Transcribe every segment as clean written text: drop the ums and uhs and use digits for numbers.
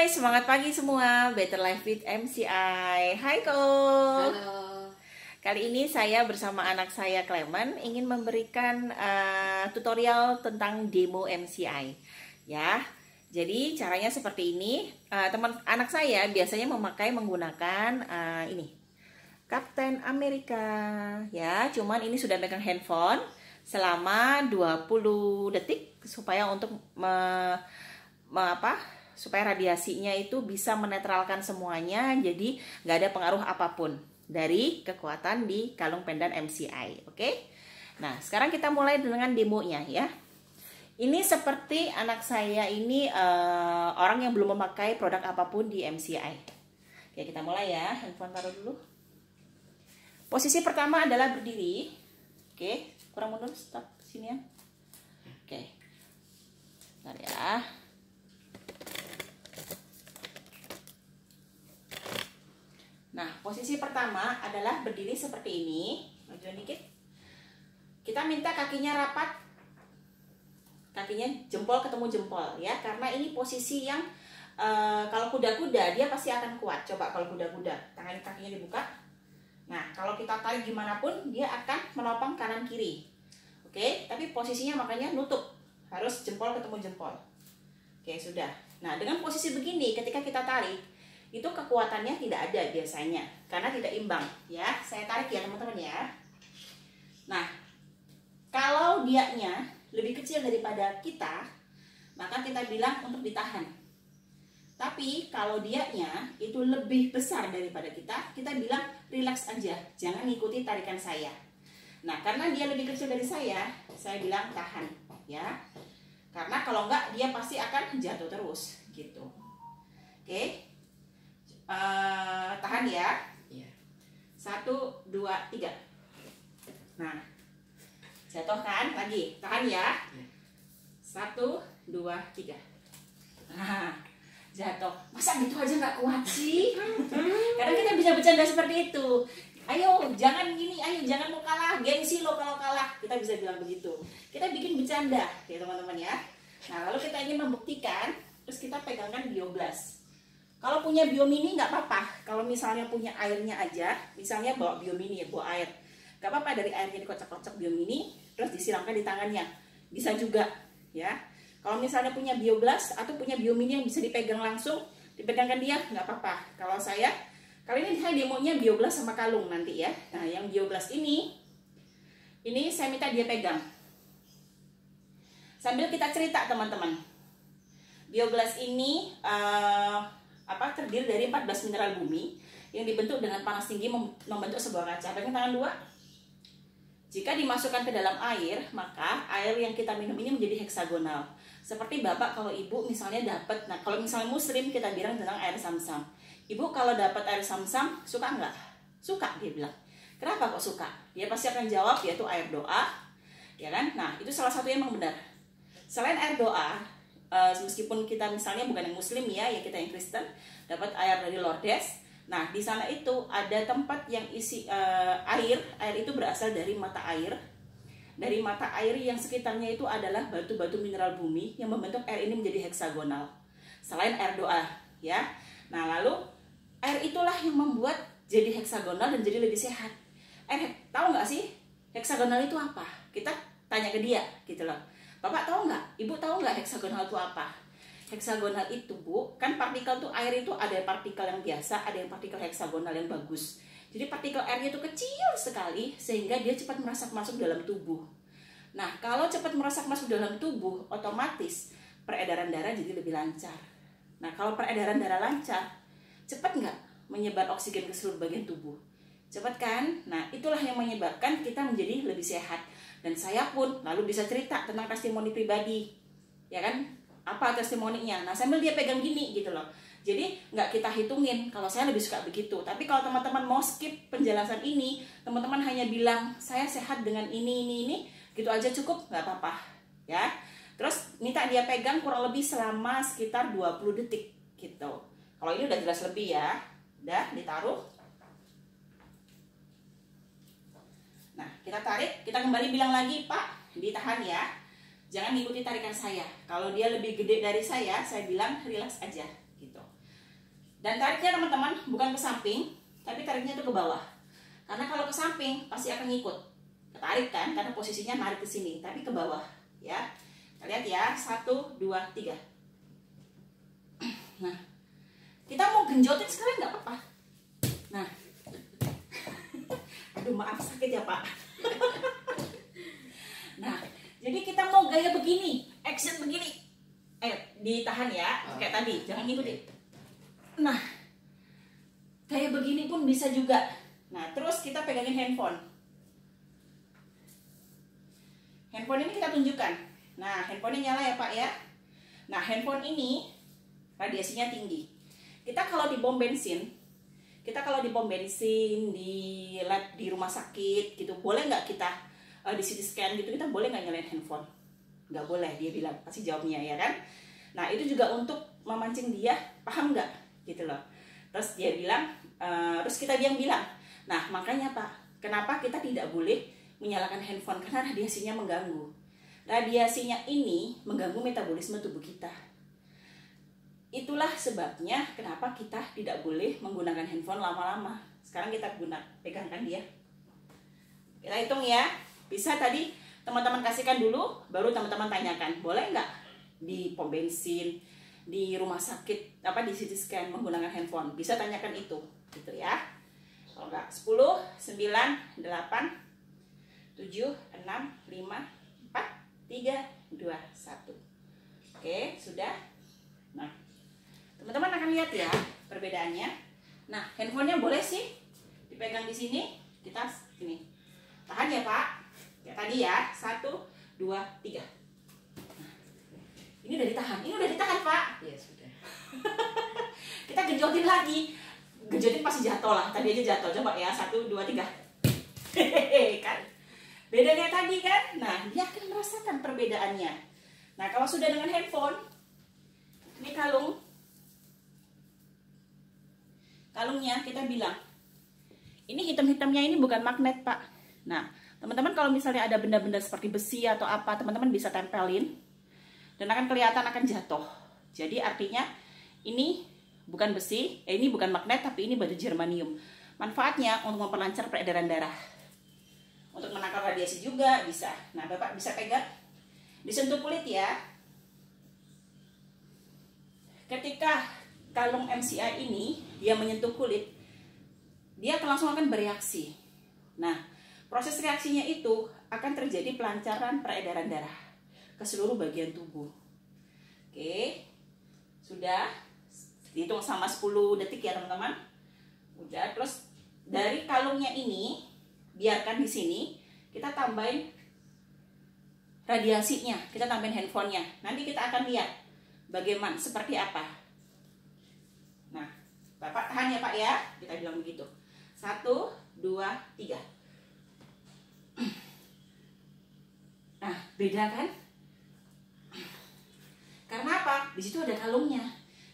Hai, semangat pagi semua. Better Life with MCI. Hai Ko. Halo. Kali ini saya bersama anak saya Clement ingin memberikan tutorial tentang demo MCI. Ya, jadi caranya seperti ini. Anak saya biasanya menggunakan ini Captain America. Ya, cuman ini sudah megang handphone selama 20 detik supaya untuk supaya radiasinya itu bisa menetralkan semuanya, jadi nggak ada pengaruh apapun dari kekuatan di kalung pendan MCI. Oke? Nah, sekarang kita mulai dengan demonya ya. Ini seperti anak saya ini orang yang belum memakai produk apapun di MCI. Oke, kita mulai ya. Handphone taruh dulu. Posisi pertama adalah berdiri. Oke, kurang mundur, stop sini ya. Oke. Bentar ya. Nah, posisi pertama adalah berdiri seperti ini. Majuan dikit. Kita minta kakinya rapat. Kakinya jempol ketemu jempol ya, karena ini posisi yang kalau kuda-kuda dia pasti akan kuat. Coba kalau kuda-kuda, tangan kakinya dibuka. Nah, kalau kita tarik gimana pun dia akan menopang kanan kiri. Oke, tapi posisinya makanya nutup. Harus jempol ketemu jempol. Oke, sudah. Nah, dengan posisi begini ketika kita tarik itu kekuatannya tidak ada biasanya karena tidak imbang ya. Saya tarik ya teman-teman ya. Nah, kalau dianya lebih kecil daripada kita, maka kita bilang untuk ditahan. Tapi kalau dianya itu lebih besar daripada kita bilang relax aja, jangan ngikuti tarikan saya. Nah, karena dia lebih kecil dari saya bilang tahan ya. Karena kalau enggak dia pasti akan jatuh terus gitu. Oke. Tahan ya. 1, 2, 3. Nah, jatuh kan lagi, tahan ya. 1, 2, 3. Nah, jatuh. Masa gitu aja nggak kuat sih? Karena kita bisa bercanda seperti itu. Ayo jangan gini, ayo jangan mau kalah, gengsi lo kalau kalah. Kita bisa bilang begitu. Kita bikin bercanda ya teman-teman ya. Nah, lalu kita ingin membuktikan, terus kita pegangkan bioblast. Kalau punya biomini nggak apa-apa. Kalau misalnya punya airnya aja, misalnya bawa biomini ya, bawa air, nggak apa-apa, dari airnya dikocok-kocok biomini, terus disiramkan di tangannya, bisa juga ya. Kalau misalnya punya bioblast atau punya biomini yang bisa dipegang langsung, dipegangkan dia, nggak apa-apa. Kalau saya, kali ini saya demonya bioblast sama kalung nanti ya. Nah, yang bioblast ini saya minta dia pegang. Sambil kita cerita teman-teman. Bioblast ini terdiri dari 14 mineral bumi yang dibentuk dengan panas tinggi membentuk sebuah kaca. Pegang tangan 2. Jika dimasukkan ke dalam air, maka air yang kita minum ini menjadi heksagonal. Seperti bapak kalau ibu misalnya dapat, nah kalau misalnya muslim kita bilang tentang air Zam-Zam. Ibu kalau dapat air Zam-Zam suka nggak? Suka, dia bilang. Kenapa kok suka? Dia pasti akan jawab yaitu air doa, ya kan? Nah, itu salah satu yang memang benar. Selain air doa, meskipun kita misalnya bukan yang muslim ya kita yang Kristen, dapat air dari Lourdes. Nah, di sana itu ada tempat yang isi air itu berasal dari mata air. Dari mata air yang sekitarnya itu adalah batu-batu mineral bumi yang membentuk air ini menjadi heksagonal. Selain air doa ya. Nah, lalu air itulah yang membuat jadi heksagonal dan jadi lebih sehat. Tahu nggak sih heksagonal itu apa? Kita tanya ke dia gitu loh. Bapak tahu nggak? Ibu tahu nggak heksagonal itu apa? Heksagonal itu, Bu, kan partikel tuh air itu ada partikel yang biasa, ada yang partikel heksagonal yang bagus. Jadi partikel airnya itu kecil sekali sehingga dia cepat meresap masuk dalam tubuh. Nah, kalau cepat meresap masuk dalam tubuh, otomatis peredaran darah jadi lebih lancar. Nah, kalau peredaran darah lancar, cepat nggak menyebar oksigen ke seluruh bagian tubuh? Cepat kan? Nah, itulah yang menyebabkan kita menjadi lebih sehat. Dan saya pun lalu bisa cerita tentang testimoni pribadi, ya kan? Apa testimoninya? Nah, sambil dia pegang gini gitu loh. Jadi nggak kita hitungin. Kalau saya lebih suka begitu. Tapi kalau teman-teman mau skip penjelasan ini, teman-teman hanya bilang saya sehat dengan ini, gitu aja cukup, nggak apa-apa, ya. Terus minta dia pegang kurang lebih selama sekitar 20 detik gitu. Kalau ini udah jelas lebih ya. Udah ditaruh. Nah, kita tarik, kita kembali bilang lagi, Pak, ditahan ya. Jangan ikuti tarikan saya. Kalau dia lebih gede dari saya bilang relax aja, gitu. Dan tariknya teman-teman bukan ke samping, tapi tariknya itu ke bawah. Karena kalau ke samping pasti akan ngikut, ketarik kan, karena posisinya narik ke sini, tapi ke bawah ya. Kita lihat ya, 1, 2, 3. Nah, kita mau genjotin sekarang nggak apa-apa. Nah, aduh maaf sakit ya Pak. Nah, jadi kita mau gaya begini, action begini. Ditahan ya, kayak tadi, jangan ngikutin. Nah, kayak begini pun bisa juga. Nah, terus kita pegangin handphone. Handphone ini kita tunjukkan. Nah, handphonenya nyala ya Pak ya. Nah, handphone ini radiasinya tinggi. Kita kalau di pom bensin, di rumah sakit gitu, boleh nggak kita di CT scan gitu, kita boleh nggak nyalain handphone? Nggak boleh, dia bilang, pasti jawabnya ya kan. Nah, itu juga untuk memancing dia, paham nggak gitu loh. Terus dia bilang, terus kita yang bilang, nah makanya Pak, kenapa kita tidak boleh menyalakan handphone? Karena radiasinya mengganggu. Radiasinya ini mengganggu metabolisme tubuh kita. Itulah sebabnya kenapa kita tidak boleh menggunakan handphone lama-lama. Sekarang kita pegangkan dia. Kita hitung ya. Bisa tadi teman-teman kasihkan dulu, baru teman-teman tanyakan, boleh nggak di pom bensin, di rumah sakit, di CT scan menggunakan handphone? Bisa tanyakan itu, gitu ya. Kalau nggak, 10, 9, 8, 7, 6, 5, 4, 3, 2, 1. Oke, sudah. Nah, teman-teman akan lihat ya perbedaannya. Nah, handphonenya boleh sih dipegang di sini. Kita ini tahan ya Pak. Ya tadi ya, 1, 2, 3. Nah, ini udah ditahan. Ini udah ditahan Pak. Iya sudah. Kita genjotin lagi. Genjotin pasti jatuh lah. Tadi aja jatuh. Coba ya, 1, 2, 3. Hehehe kan. Beda kayak tadi kan. Nah, dia akan merasakan perbedaannya. Nah, kalau sudah dengan handphone, ini kalungnya kita bilang, ini hitam-hitamnya ini bukan magnet Pak. Nah, teman-teman kalau misalnya ada benda-benda seperti besi atau apa, teman-teman bisa tempelin dan akan kelihatan akan jatuh. Jadi artinya ini bukan besi, ini bukan magnet, tapi ini batu germanium. Manfaatnya untuk memperlancar peredaran darah, untuk menangkal radiasi juga bisa. Nah, Bapak bisa pegang, disentuh kulit ya. Ketika kalung MCI ini dia menyentuh kulit, dia langsung akan bereaksi. Nah, proses reaksinya itu akan terjadi pelancaran peredaran darah ke seluruh bagian tubuh. Oke, sudah dihitung sama 10 detik ya teman-teman. Udah, terus dari kalungnya ini biarkan di sini, kita tambahin radiasinya, kita tambahin handphonenya. Nanti kita akan lihat bagaimana, seperti apa. Nah, Bapak tahan ya Pak ya, kita bilang begitu. 1, 2, 3. Nah, beda kan? Karena apa? Di situ ada kalungnya.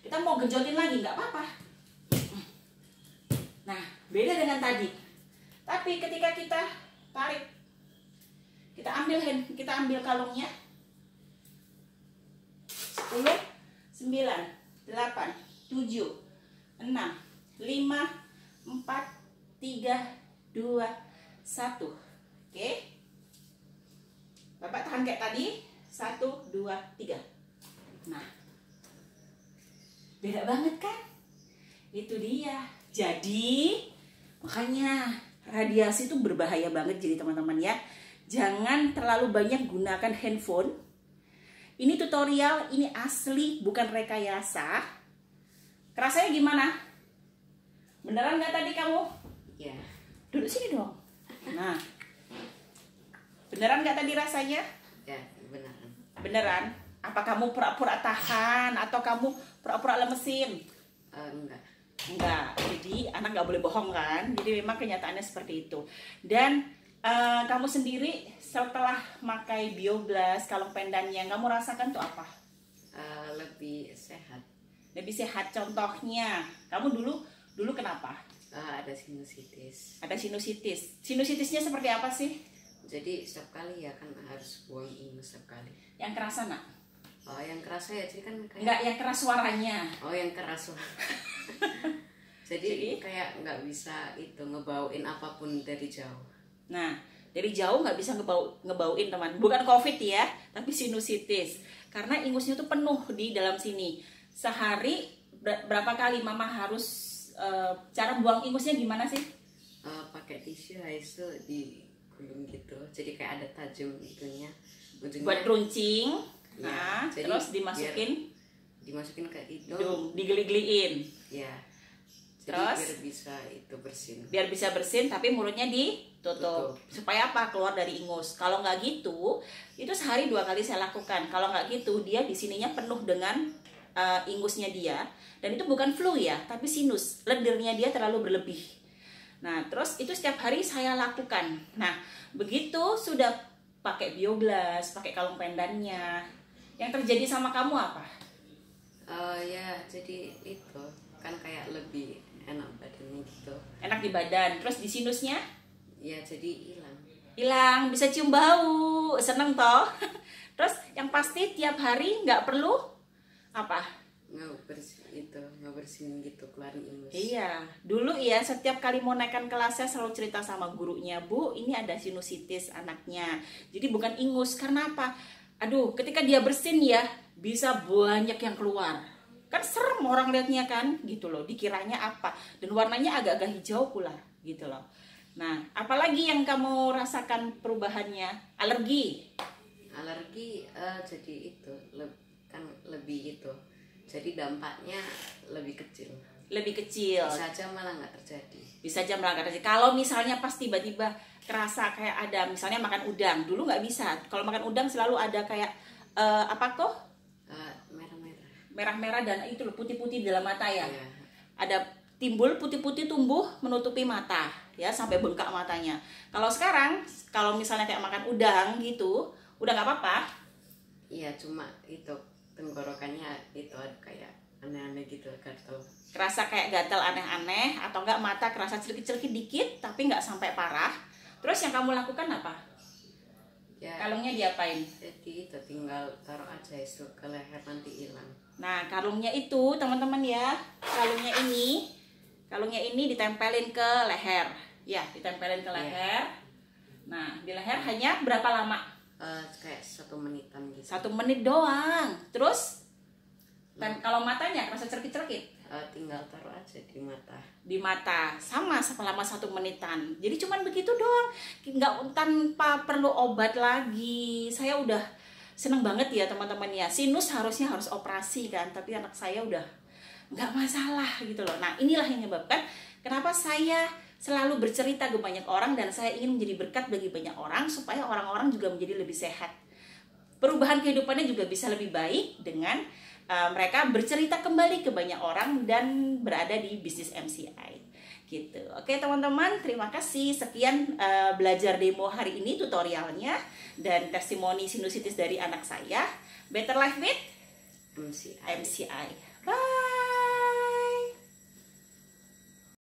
Kita mau genjotin lagi nggak apa-apa. Nah, beda dengan tadi. Tapi ketika kita tarik, kita ambil kalungnya. 10, 9, 8, 7, 6, 5, 4, 3, 2, 1. Oke. Bapak tahan kayak tadi. 1, 2, 3. Nah, beda banget kan? Itu dia. Jadi, makanya radiasi itu berbahaya banget jadi teman-teman ya. Jangan terlalu banyak gunakan handphone. Ini tutorial, ini asli, bukan rekayasa. Rasanya gimana? Beneran nggak tadi kamu? Ya. Duduk sini dong. Nah, beneran nggak tadi rasanya? Ya, beneran. Beneran? Apa kamu pura-pura tahan atau kamu pura-pura lemesin? Enggak. Enggak. Jadi anak nggak boleh bohong kan? Jadi memang kenyataannya seperti itu. Dan kamu sendiri setelah pakai Bioblast, kalung pendan yang kamu rasakan tuh apa? Lebih sehat. Lebih sehat. Contohnya, kamu dulu kenapa? Ada sinusitis. Ada sinusitis. Sinusitisnya seperti apa sih? Jadi setiap kali ya kan harus buang ingus setiap kali. Yang kerasa nak? Oh, yang kerasa ya, jadi kan kayak... Nggak yang keras suaranya. Oh, yang keras. Jadi kayak nggak bisa itu ngebauin apapun dari jauh. Nah, dari jauh nggak bisa ngebauin teman. Bukan COVID ya, tapi sinusitis. Karena ingusnya tuh penuh di dalam sini. Sehari berapa kali mama harus cara buang ingusnya gimana sih? Pakai tisu habis itu digulung gitu. Jadi kayak ada tajam itunya. Ujungnya, buat runcing. Ya, Nah, jadi terus dimasukin ke hidung. Digeli-geliin. Ya. Jadi Terus biar bisa itu bersin. Biar bisa bersin, tapi mulutnya ditutup. Supaya apa? Keluar dari ingus. Kalau nggak gitu, itu sehari 2 kali saya lakukan. Kalau nggak gitu, dia di sininya penuh dengan ingusnya dia. Dan itu bukan flu ya, tapi sinus. Lendirnya dia terlalu berlebih. Nah, terus itu setiap hari saya lakukan. Nah, begitu sudah pakai bioglas, pakai kalung pendannya, yang terjadi sama kamu apa? Ya, jadi itu kan kayak lebih enak badannya gitu. Enak di badan. Terus di sinusnya? Ya, jadi hilang. Hilang, bisa cium bau, seneng toh. Terus yang pasti tiap hari nggak perlu apa? Nggak bersin gitu, keluarin ingus. Iya, dulu ya setiap kali mau naikkan kelasnya selalu cerita sama gurunya, Bu, ini ada sinusitis anaknya. Jadi bukan ingus, karena apa? Aduh, ketika dia bersin ya bisa banyak yang keluar. Kan serem orang liatnya kan, gitu loh. Dikiranya apa? Dan warnanya agak-agak hijau pula, gitu loh. Nah, apalagi yang kamu rasakan perubahannya? Alergi? Jadi itu kan lebih itu. Jadi dampaknya lebih kecil. Lebih kecil. Bisa aja malah nggak terjadi. Bisa aja malah nggak terjadi. Kalau misalnya pas tiba-tiba kerasa kayak ada, misalnya makan udang, dulu nggak bisa. Kalau makan udang selalu ada kayak apa kok? Merah-merah dan itu loh putih-putih di dalam mata ya. Iya. Ada timbul putih-putih tumbuh menutupi mata ya sampai bengkak matanya. Kalau sekarang kalau misalnya kayak makan udang gitu, udah nggak apa-apa. Iya, cuma itu tenggorokannya itu kayak aneh-aneh gitu, gatal. Kerasa kayak gatal aneh-aneh atau enggak mata kerasa celkit-celkit dikit tapi nggak sampai parah. Terus yang kamu lakukan apa? Ya, kalungnya diapain? Jadi itu tinggal taruh aja itu ke leher, nanti hilang. Nah, kalungnya itu teman-teman ya, kalungnya ini ditempelin ke leher. Ya, ditempelin ke leher. Nah, di leher hanya berapa lama? Kayak 1 menitan gitu. 1 menit doang. Terus kalau matanya kerasa cerkit-cerkit? Tinggal taruh aja di mata. Di mata sama selama 1 menitan. Jadi cuman begitu doang, nggak tanpa perlu obat lagi. Saya udah seneng banget ya teman-teman ya. Sinus harusnya harus operasi kan, tapi anak saya udah nggak masalah gitu loh. Nah, inilah yang menyebabkan kenapa saya selalu bercerita ke banyak orang dan saya ingin menjadi berkat bagi banyak orang supaya orang-orang juga menjadi lebih sehat. Perubahan kehidupannya juga bisa lebih baik dengan mereka bercerita kembali ke banyak orang dan berada di bisnis MCI gitu. Oke teman-teman, terima kasih. Sekian belajar demo hari ini, tutorialnya dan testimoni sinusitis dari anak saya. Better Life with MCI. Bye.